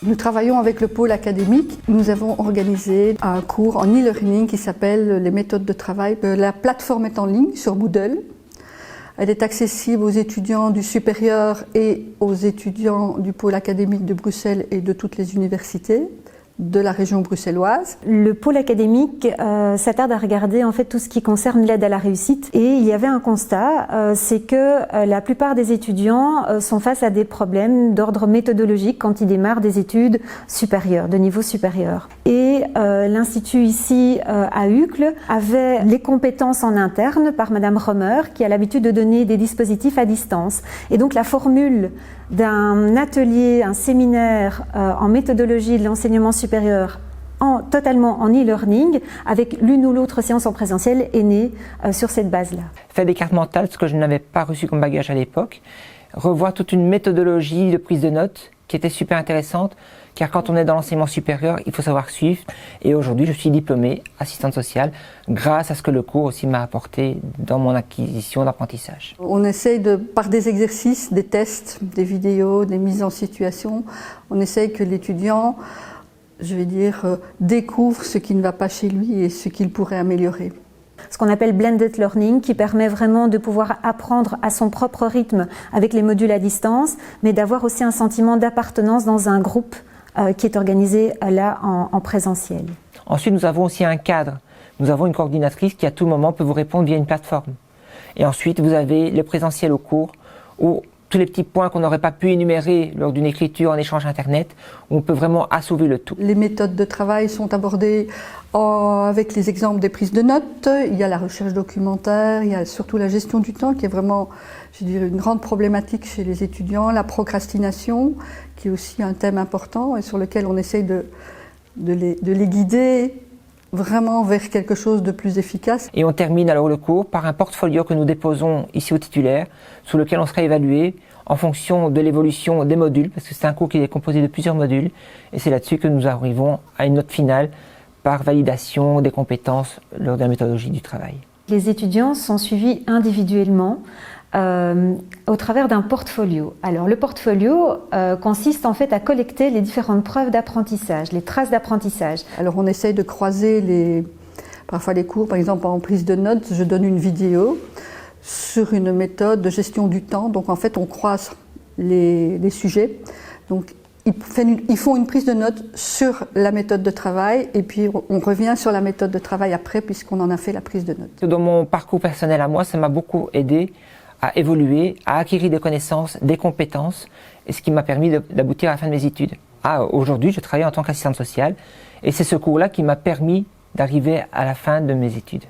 Nous travaillons avec le pôle académique. Nous avons organisé un cours en e-learning qui s'appelle les méthodes de travail. La plateforme est en ligne sur Moodle. Elle est accessible aux étudiants du supérieur et aux étudiants du pôle académique de Bruxelles et de toutes les universités de la région bruxelloise. Le pôle académique s'attarde à regarder en fait tout ce qui concerne l'aide à la réussite et il y avait un constat, c'est que la plupart des étudiants sont face à des problèmes d'ordre méthodologique quand ils démarrent des études supérieures, de niveau supérieur. Et l'institut ici à Uccle avait les compétences en interne par Madame Romer qui a l'habitude de donner des dispositifs à distance. Et donc la formule d'un atelier, un séminaire en méthodologie de l'enseignement supérieur totalement en e-learning, avec l'une ou l'autre séance en présentiel, est née sur cette base-là. Faire des cartes mentales, ce que je n'avais pas reçu comme bagage à l'époque, revoir toute une méthodologie de prise de notes qui était super intéressante, car quand on est dans l'enseignement supérieur, il faut savoir suivre. Et aujourd'hui, je suis diplômée assistante sociale grâce à ce que le cours aussi m'a apporté dans mon acquisition d'apprentissage. On essaye par des exercices, des tests, des vidéos, des mises en situation, on essaye que l'étudiant, je vais dire, découvre ce qui ne va pas chez lui et ce qu'il pourrait améliorer. Ce qu'on appelle blended learning, qui permet vraiment de pouvoir apprendre à son propre rythme avec les modules à distance, mais d'avoir aussi un sentiment d'appartenance dans un groupe qui est organisé là en présentiel. Ensuite, nous avons aussi un cadre. Nous avons une coordinatrice qui à tout moment peut vous répondre via une plateforme. Et ensuite, vous avez le présentiel au cours où tous les petits points qu'on n'aurait pas pu énumérer lors d'une écriture en échange internet, où on peut vraiment assouver le tout. Les méthodes de travail sont abordées avec les exemples des prises de notes. Il y a la recherche documentaire, il y a surtout la gestion du temps qui est vraiment, je dirais, une grande problématique chez les étudiants. La procrastination, qui est aussi un thème important et sur lequel on essaye de les guider vraiment vers quelque chose de plus efficace. Et on termine alors le cours par un portfolio que nous déposons ici au titulaire, sous lequel on sera évalué en fonction de l'évolution des modules, parce que c'est un cours qui est composé de plusieurs modules, et c'est là-dessus que nous arrivons à une note finale par validation des compétences lors de la méthodologie du travail. Les étudiants sont suivis individuellement au travers d'un portfolio. Alors le portfolio consiste en fait à collecter les différentes preuves d'apprentissage, les traces d'apprentissage. Alors on essaye de croiser parfois les cours, par exemple en prise de notes, je donne une vidéo sur une méthode de gestion du temps, donc en fait on croise les sujets. Donc ils font une prise de notes sur la méthode de travail et puis on revient sur la méthode de travail après puisqu'on en a fait la prise de notes. Dans mon parcours personnel à moi, ça m'a beaucoup aidé à évoluer, à acquérir des connaissances, des compétences, et ce qui m'a permis d'aboutir à la fin de mes études. Aujourd'hui, je travaille en tant qu'assistante sociale, et c'est ce cours-là qui m'a permis d'arriver à la fin de mes études.